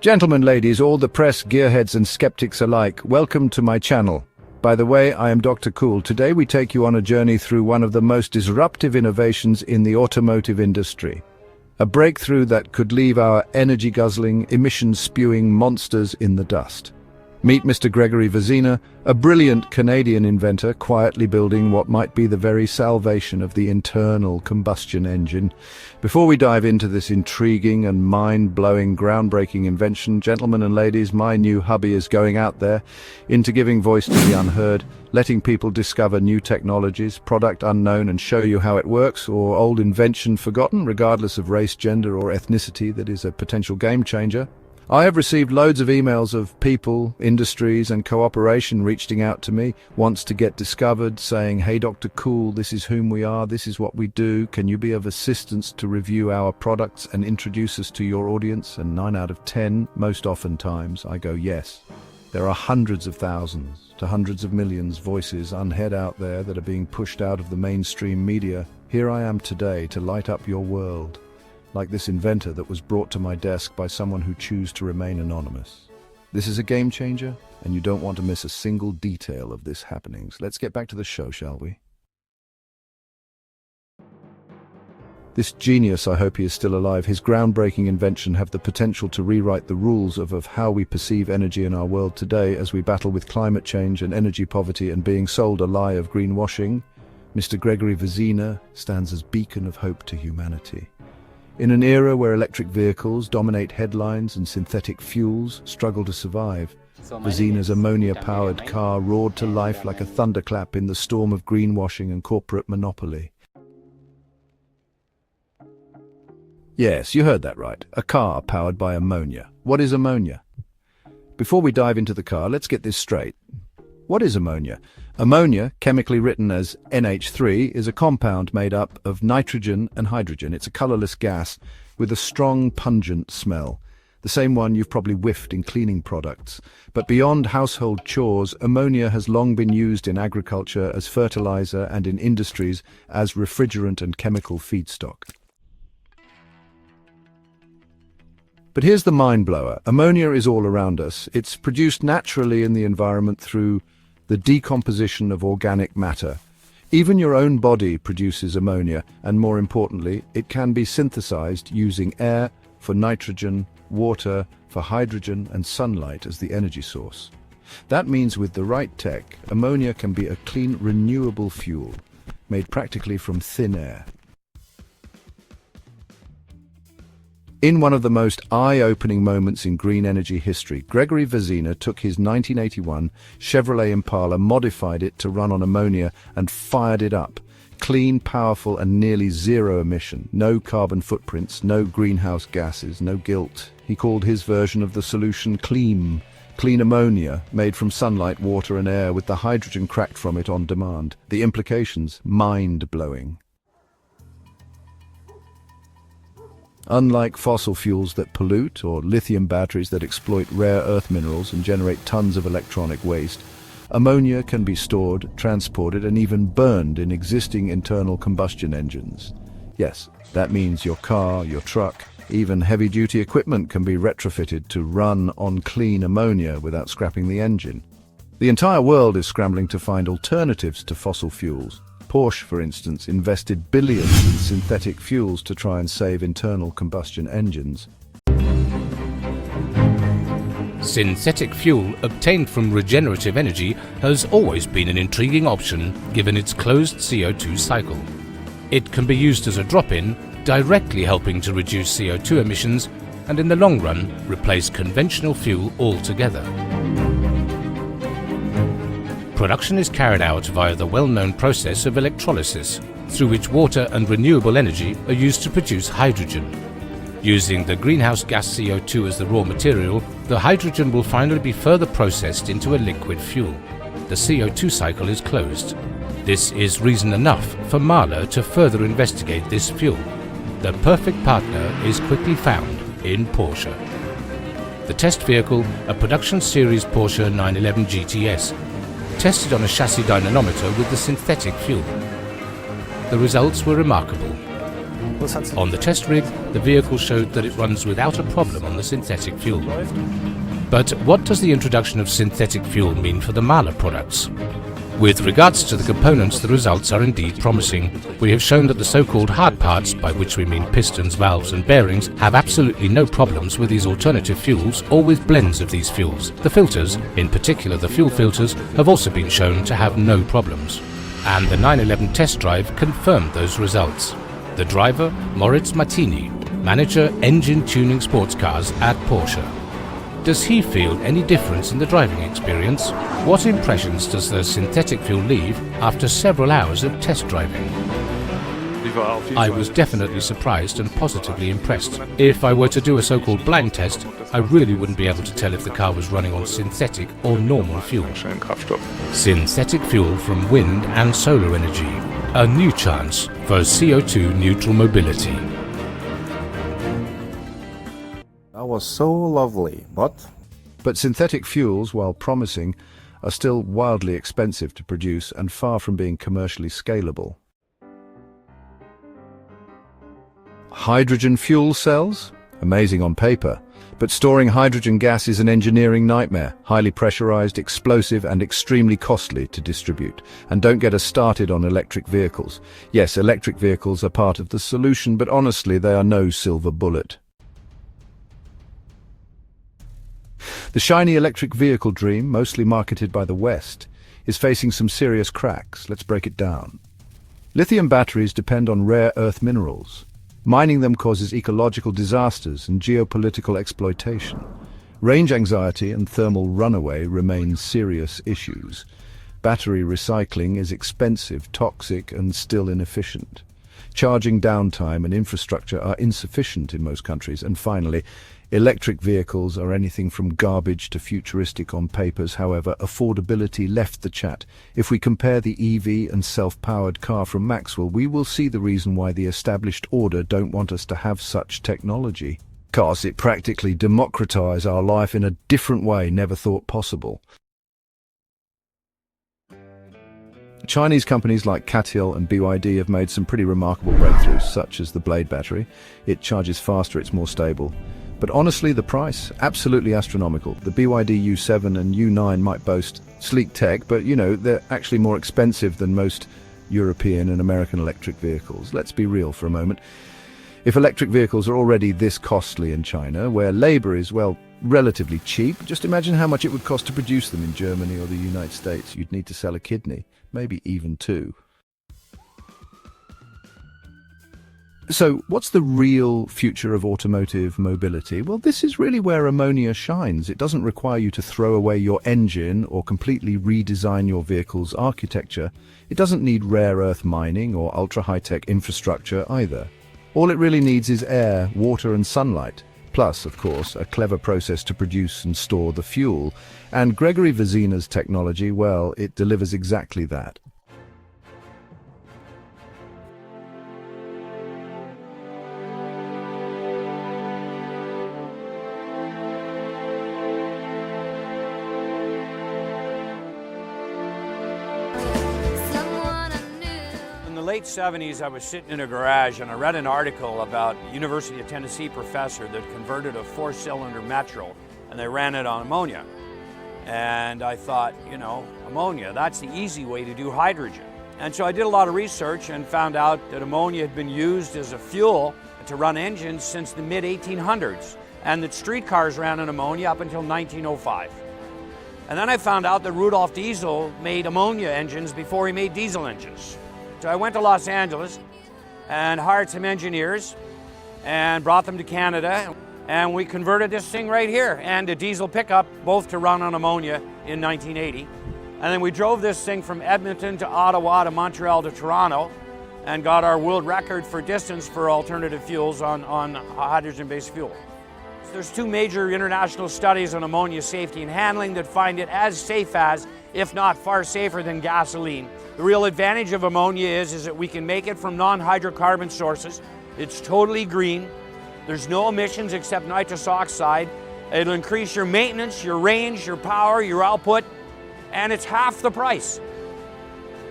Gentlemen, ladies, all the press, gearheads and skeptics alike, welcome to my channel. By the way, I am Dr. Cool. Today we take you on a journey through one of the most disruptive innovations in the automotive industry. A breakthrough that could leave our energy-guzzling, emission-spewing monsters in the dust. Meet Mr. Gregory Vezina, a brilliant Canadian inventor quietly building what might be the very salvation of the internal combustion engine. Before we dive into this intriguing and mind-blowing, groundbreaking invention, gentlemen and ladies, my new hobby is going out there into giving voice to the unheard, letting people discover new technologies, product unknown, and show you how it works, or old invention forgotten, regardless of race, gender, or ethnicity, that is a potential game changer. I have received loads of emails of people, industries and cooperation reaching out to me, wants to get discovered, saying, "Hey Dr. Cool, this is whom we are, this is what we do, can you be of assistance to review our products and introduce us to your audience?" And 9 out of 10, most often times, I go yes. There are hundreds of thousands to hundreds of millions voices unheard out there that are being pushed out of the mainstream media. Here I am today to light up your world. Like this inventor that was brought to my desk by someone who chose to remain anonymous. This is a game changer, and you don't want to miss a single detail of this happenings. Let's get back to the show, shall we? This genius, I hope he is still alive, his groundbreaking invention have the potential to rewrite the rules of how we perceive energy in our world today as we battle with climate change and energy poverty and being sold a lie of greenwashing. Mr. Gregory Vezina stands as beacon of hope to humanity. In an era where electric vehicles dominate headlines and synthetic fuels struggle to survive, Vezina's ammonia-powered car roared to life like a thunderclap in the storm of greenwashing and corporate monopoly. Yes, you heard that right. A car powered by ammonia. What is ammonia? Before we dive into the car, let's get this straight. What is ammonia? Ammonia, chemically written as NH3, is a compound made up of nitrogen and hydrogen. It's a colorless gas with a strong, pungent smell. The same one you've probably whiffed in cleaning products. But beyond household chores, ammonia has long been used in agriculture as fertilizer and in industries as refrigerant and chemical feedstock. But here's the mind-blower. Ammonia is all around us. It's produced naturally in the environment through the decomposition of organic matter. Even your own body produces ammonia, and more importantly, it can be synthesized using air for nitrogen, water for hydrogen, and sunlight as the energy source. That means with the right tech, ammonia can be a clean, renewable fuel, made practically from thin air. In one of the most eye-opening moments in green energy history, Gregory Vezina took his 1981 Chevrolet Impala, modified it to run on ammonia, and fired it up. Clean, powerful, and nearly zero emission. No carbon footprints, no greenhouse gases, no guilt. He called his version of the solution clean ammonia, made from sunlight, water, and air, with the hydrogen cracked from it on demand. The implications, mind-blowing. Unlike fossil fuels that pollute, or lithium batteries that exploit rare earth minerals and generate tons of electronic waste, ammonia can be stored, transported, and even burned in existing internal combustion engines. Yes, that means your car, your truck, even heavy-duty equipment can be retrofitted to run on clean ammonia without scrapping the engine. The entire world is scrambling to find alternatives to fossil fuels. Porsche, for instance, invested billions in synthetic fuels to try and save internal combustion engines. Synthetic fuel obtained from regenerative energy has always been an intriguing option given its closed CO2 cycle. It can be used as a drop-in, directly helping to reduce CO2 emissions and in the long run replace conventional fuel altogether. Production is carried out via the well-known process of electrolysis, through which water and renewable energy are used to produce hydrogen. Using the greenhouse gas CO2 as the raw material, the hydrogen will finally be further processed into a liquid fuel. The CO2 cycle is closed. This is reason enough for Mahler to further investigate this fuel. The perfect partner is quickly found in Porsche. The test vehicle, a production series Porsche 911 GTS, tested on a chassis dynamometer with the synthetic fuel. The results were remarkable. On the test rig, the vehicle showed that it runs without a problem on the synthetic fuel. But what does the introduction of synthetic fuel mean for the Mahler products? With regards to the components, the results are indeed promising. We have shown that the so-called hard parts, by which we mean pistons, valves and bearings, have absolutely no problems with these alternative fuels or with blends of these fuels. The filters, in particular the fuel filters, have also been shown to have no problems. And the 911 test drive confirmed those results. The driver, Moritz Martini, manager engine tuning sports cars at Porsche. Does he feel any difference in the driving experience? What impressions does the synthetic fuel leave after several hours of test driving? I was definitely surprised and positively impressed. If I were to do a so-called blind test, I really wouldn't be able to tell if the car was running on synthetic or normal fuel. Synthetic fuel from wind and solar energy. A new chance for CO2 neutral mobility. That was so lovely, but synthetic fuels, while promising, are still wildly expensive to produce and far from being commercially scalable. Hydrogen fuel cells? Amazing on paper, but storing hydrogen gas is an engineering nightmare, highly pressurized, explosive and extremely costly to distribute. And don't get us started on electric vehicles. Yes, electric vehicles are part of the solution, but honestly, they are no silver bullet. The shiny electric vehicle dream, mostly marketed by the West, is facing some serious cracks. Let's break it down. Lithium batteries depend on rare earth minerals. Mining them causes ecological disasters and geopolitical exploitation. Range anxiety and thermal runaway remain serious issues. Battery recycling is expensive, toxic, and still inefficient. Charging downtime and infrastructure are insufficient in most countries. And finally, electric vehicles are anything from garbage to futuristic on papers. However, affordability left the chat. If we compare the EV and self-powered car from Maxwell, we will see the reason why the established order don't want us to have such technology. Because it practically democratizes our life in a different way never thought possible. Chinese companies like CATL and BYD have made some pretty remarkable breakthroughs, such as the Blade battery. It charges faster, it's more stable. But honestly, the price? Absolutely astronomical. The BYD U7 and U9 might boast sleek tech, but they're actually more expensive than most European and American electric vehicles. Let's be real for a moment. If electric vehicles are already this costly in China, where labor is, well, relatively cheap, just imagine how much it would cost to produce them in Germany or the United States. You'd need to sell a kidney, maybe even two. So, what's the real future of automotive mobility? Well, this is really where ammonia shines. It doesn't require you to throw away your engine or completely redesign your vehicle's architecture. It doesn't need rare earth mining or ultra-high-tech infrastructure either. All it really needs is air, water and sunlight. Plus, of course, a clever process to produce and store the fuel. And Gregory Vezina's technology, well, it delivers exactly that. In the late 70s, I was sitting in a garage and I read an article about a University of Tennessee professor that converted a 4-cylinder Metro and they ran it on ammonia. And I thought, ammonia, that's the easy way to do hydrogen. And so I did a lot of research and found out that ammonia had been used as a fuel to run engines since the mid-1800s and that streetcars ran on ammonia up until 1905. And then I found out that Rudolf Diesel made ammonia engines before he made diesel engines. So I went to Los Angeles and hired some engineers and brought them to Canada, and we converted this thing right here and a diesel pickup, both to run on ammonia in 1980. And then we drove this thing from Edmonton to Ottawa to Montreal to Toronto and got our world record for distance for alternative fuels on hydrogen-based fuel. There's two major international studies on ammonia safety and handling that find it as safe as, if not far safer than gasoline. The real advantage of ammonia is that we can make it from non-hydrocarbon sources. It's totally green. There's no emissions except nitrous oxide. It'll increase your maintenance, your range, your power, your output, and it's half the price.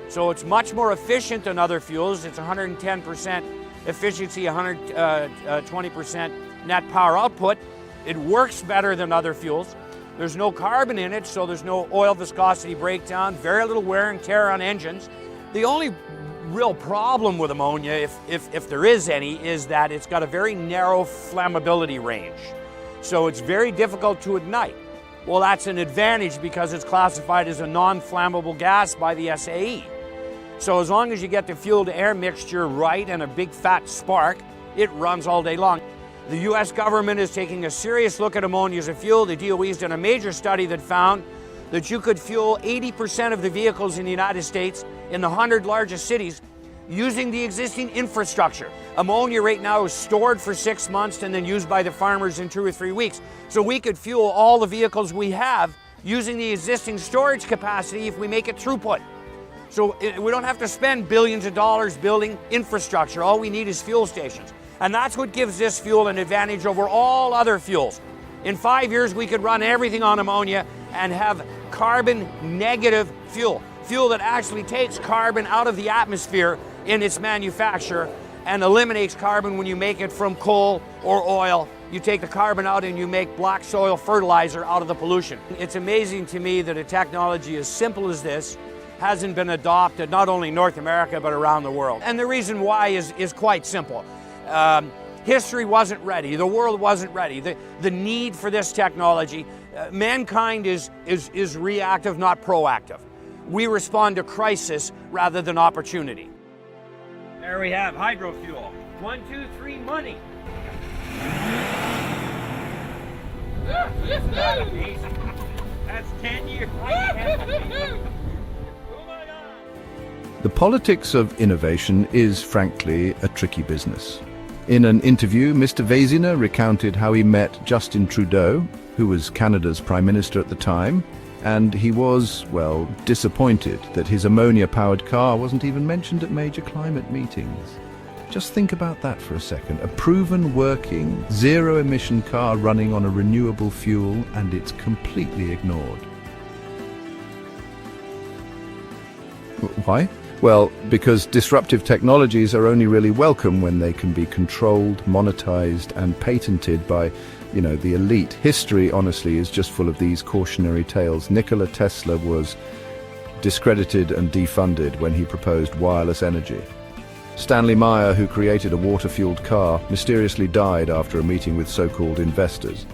So it's much more efficient than other fuels. It's 110% efficiency, 120% net power output. It works better than other fuels. There's no carbon in it, so there's no oil viscosity breakdown, very little wear and tear on engines. The only real problem with ammonia, if there is any, is that it's got a very narrow flammability range. So it's very difficult to ignite. Well, that's an advantage because it's classified as a non-flammable gas by the SAE. So as long as you get the fuel-to-air mixture right and a big fat spark, it runs all day long. The US government is taking a serious look at ammonia as a fuel. The DOE's done a major study that found that you could fuel 80% of the vehicles in the United States in the 100 largest cities using the existing infrastructure. Ammonia right now is stored for 6 months and then used by the farmers in 2 or 3 weeks. So we could fuel all the vehicles we have using the existing storage capacity if we make it throughput. So we don't have to spend billions of dollars building infrastructure. All we need is fuel stations. And that's what gives this fuel an advantage over all other fuels. In 5 years, we could run everything on ammonia and have carbon negative fuel. Fuel that actually takes carbon out of the atmosphere in its manufacture and eliminates carbon when you make it from coal or oil. You take the carbon out and you make black soil fertilizer out of the pollution. It's amazing to me that a technology as simple as this hasn't been adopted not only in North America but around the world. And the reason why is quite simple. History wasn't ready. The world wasn't ready. The need for this technology, mankind is reactive, not proactive. We respond to crisis rather than opportunity. There we have hydro fuel. 1, 2, 3, money. Isn't that amazing? That's 10 years. Oh my God. The politics of innovation is, frankly, a tricky business. In an interview, Mr. Vezina recounted how he met Justin Trudeau, who was Canada's Prime Minister at the time, and he was, well, disappointed that his ammonia-powered car wasn't even mentioned at major climate meetings. Just think about that for a second. A proven working, zero-emission car running on a renewable fuel, and it's completely ignored. Why? Well, because disruptive technologies are only really welcome when they can be controlled, monetized, and patented by, the elite. History, honestly, is just full of these cautionary tales. Nikola Tesla was discredited and defunded when he proposed wireless energy. Stanley Meyer, who created a water-fueled car, mysteriously died after a meeting with so-called investors.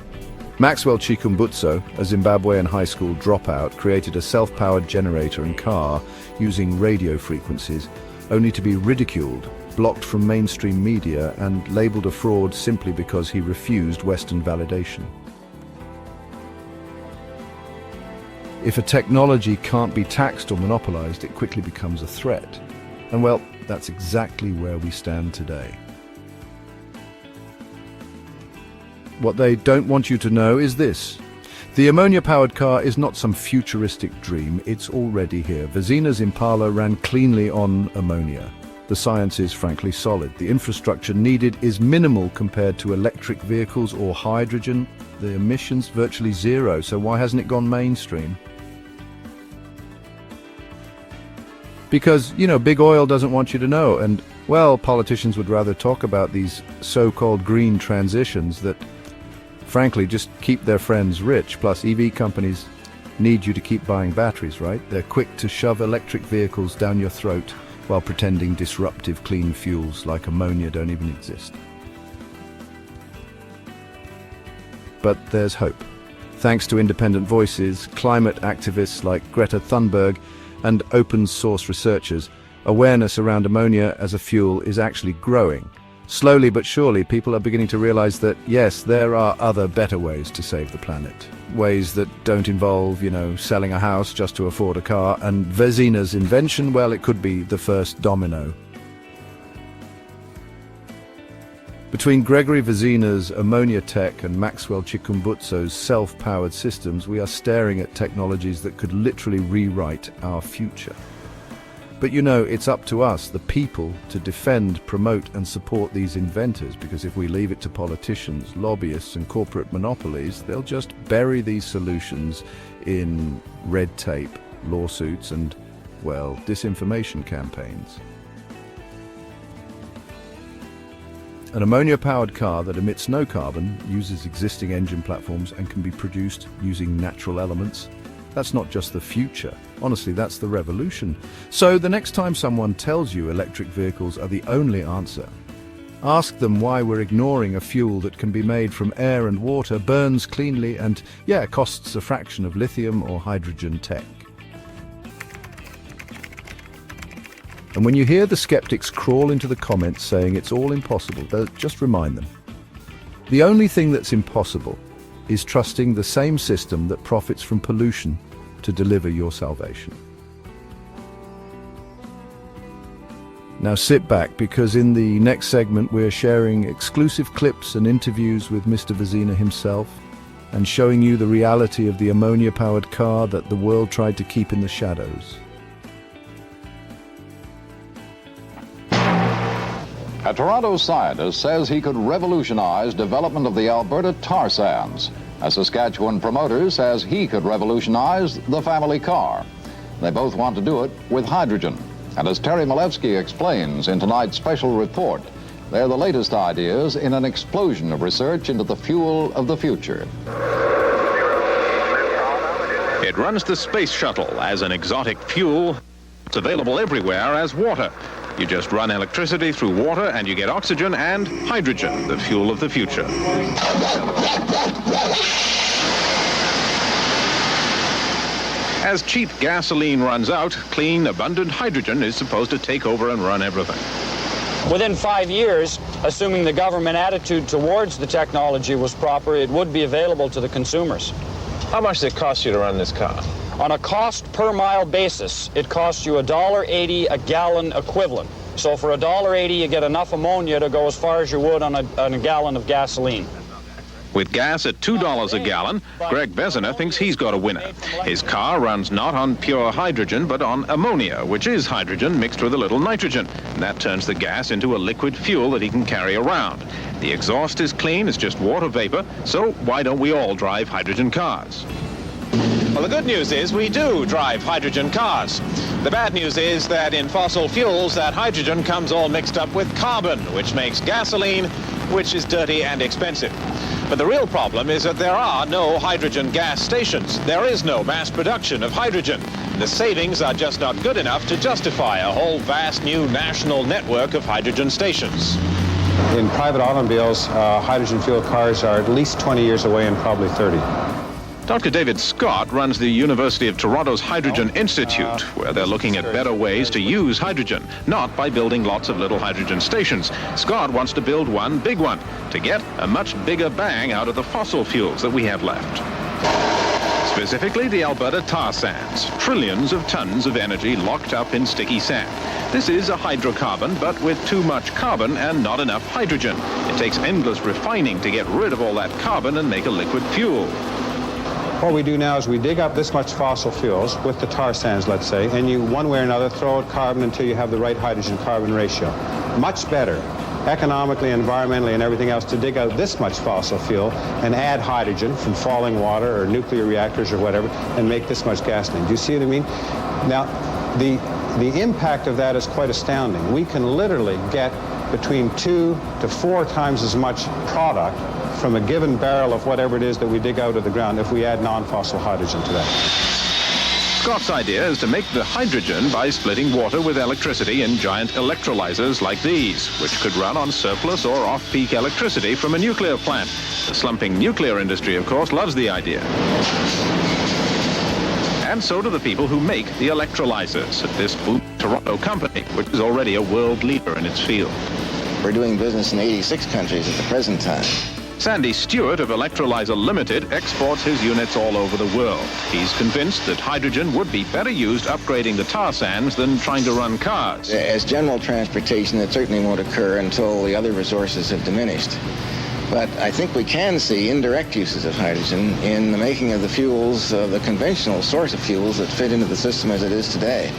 Maxwell Chikumbutso, a Zimbabwean high school dropout, created a self-powered generator and car using radio frequencies, only to be ridiculed, blocked from mainstream media, and labeled a fraud simply because he refused Western validation. If a technology can't be taxed or monopolized, it quickly becomes a threat. And well, that's exactly where we stand today. What they don't want you to know is this. The ammonia-powered car is not some futuristic dream, it's already here. Vezina's Impala ran cleanly on ammonia. The science is frankly solid. The infrastructure needed is minimal compared to electric vehicles or hydrogen. The emissions virtually zero, so why hasn't it gone mainstream? Because, big oil doesn't want you to know, and, well, politicians would rather talk about these so-called green transitions that frankly just keep their friends rich. Plus, EV companies need you to keep buying batteries, right? They're quick to shove electric vehicles down your throat while pretending disruptive clean fuels like ammonia don't even exist. But there's hope. Thanks to independent voices, climate activists like Greta Thunberg, and open source researchers, awareness around ammonia as a fuel is actually growing. Slowly but surely, people are beginning to realize that, yes, there are other better ways to save the planet. Ways that don't involve, selling a house just to afford a car. And Vezina's invention, well, it could be the first domino. Between Gregory Vezina's ammonia tech and Maxwell Chikumbutso's self-powered systems, we are staring at technologies that could literally rewrite our future. But it's up to us, the people, to defend, promote and support these inventors, because if we leave it to politicians, lobbyists and corporate monopolies, they'll just bury these solutions in red tape, lawsuits and, well, disinformation campaigns. An ammonia-powered car that emits no carbon, uses existing engine platforms and can be produced using natural elements. That's not just the future. Honestly, that's the revolution. So the next time someone tells you electric vehicles are the only answer, ask them why we're ignoring a fuel that can be made from air and water, burns cleanly, and, yeah, costs a fraction of lithium or hydrogen tech. And when you hear the skeptics crawl into the comments saying it's all impossible, just remind them. The only thing that's impossible is trusting the same system that profits from pollution to deliver your salvation. Now sit back, because in the next segment we're sharing exclusive clips and interviews with Mr. Vezina himself and showing you the reality of the ammonia-powered car that the world tried to keep in the shadows. A Toronto scientist says he could revolutionize development of the Alberta tar sands. A Saskatchewan promoter says he could revolutionize the family car. They both want to do it with hydrogen. And as Terry Malevsky explains in tonight's special report, they're the latest ideas in an explosion of research into the fuel of the future. It runs the space shuttle as an exotic fuel. It's available everywhere as water. You just run electricity through water and you get oxygen and hydrogen, the fuel of the future. As cheap gasoline runs out, clean, abundant hydrogen is supposed to take over and run everything. Within 5 years, assuming the government attitude towards the technology was proper, it would be available to the consumers. How much does it cost you to run this car? On a cost per mile basis, it costs you $1.80 a gallon equivalent. So for $1.80, you get enough ammonia to go as far as you would on a gallon of gasoline. With gas at $2 a gallon, Greg Vezina thinks he's got a winner. His car runs not on pure hydrogen, but on ammonia, which is hydrogen mixed with a little nitrogen. And that turns the gas into a liquid fuel that he can carry around. The exhaust is clean, it's just water vapor, so why don't we all drive hydrogen cars? Well, the good news is we do drive hydrogen cars. The bad news is that in fossil fuels, that hydrogen comes all mixed up with carbon, which makes gasoline, which is dirty and expensive. But the real problem is that there are no hydrogen gas stations. There is no mass production of hydrogen. The savings are just not good enough to justify a whole vast new national network of hydrogen stations. In private automobiles, hydrogen fuel cars are at least 20 years away and probably 30. Dr. David Scott runs the University of Toronto's Hydrogen Institute, where they're looking at better ways to use hydrogen, not by building lots of little hydrogen stations. Scott wants to build one big one to get a much bigger bang out of the fossil fuels that we have left. Specifically, the Alberta tar sands, trillions of tons of energy locked up in sticky sand. This is a hydrocarbon, but with too much carbon and not enough hydrogen. It takes endless refining to get rid of all that carbon and make a liquid fuel. What we do now is we dig up this much fossil fuels with the tar sands, let's say, and you, one way or another, throw out carbon until you have the right hydrogen-carbon ratio. Much better, economically, environmentally, and everything else, to dig out this much fossil fuel and add hydrogen from falling water or nuclear reactors or whatever and make this much gasoline. Do you see what I mean? Now, the impact of that is quite astounding. We can literally get between 2 to 4 times as much product from a given barrel of whatever it is that we dig out of the ground if we add non-fossil hydrogen to that. Scott's idea is to make the hydrogen by splitting water with electricity in giant electrolyzers like these, which could run on surplus or off-peak electricity from a nuclear plant. The slumping nuclear industry, of course, loves the idea. And so do the people who make the electrolyzers at this Toronto company, which is already a world leader in its field. We're doing business in 86 countries at the present time. Sandy Stewart of Electrolyzer Limited exports his units all over the world. He's convinced that hydrogen would be better used upgrading the tar sands than trying to run cars. As general transportation, it certainly won't occur until the other resources have diminished. But I think we can see indirect uses of hydrogen in the making of the fuels, the conventional source of fuels that fit into the system as it is today.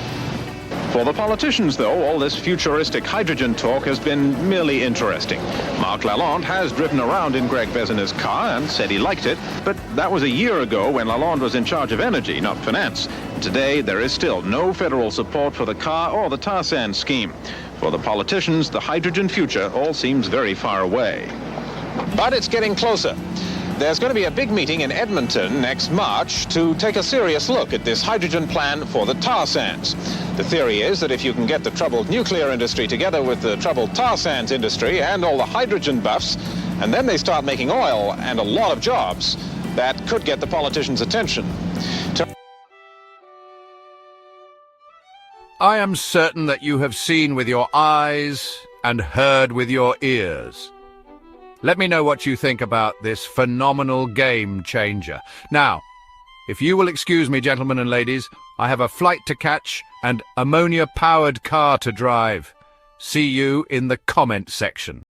For the politicians, though, all this futuristic hydrogen talk has been merely interesting. Marc Lalonde has driven around in Greg Vezina's car and said he liked it, but that was a year ago when Lalonde was in charge of energy, not finance. Today, there is still no federal support for the car or the tar sand scheme. For the politicians, the hydrogen future all seems very far away. But it's getting closer. There's going to be a big meeting in Edmonton next March to take a serious look at this hydrogen plan for the tar sands. The theory is that if you can get the troubled nuclear industry together with the troubled tar sands industry and all the hydrogen buffs, and then they start making oil and a lot of jobs, that could get the politicians' attention. I am certain that you have seen with your eyes and heard with your ears. Let me know what you think about this phenomenal game changer. Now, if you will excuse me, gentlemen and ladies, I have a flight to catch and ammonia-powered car to drive. See you in the comment section.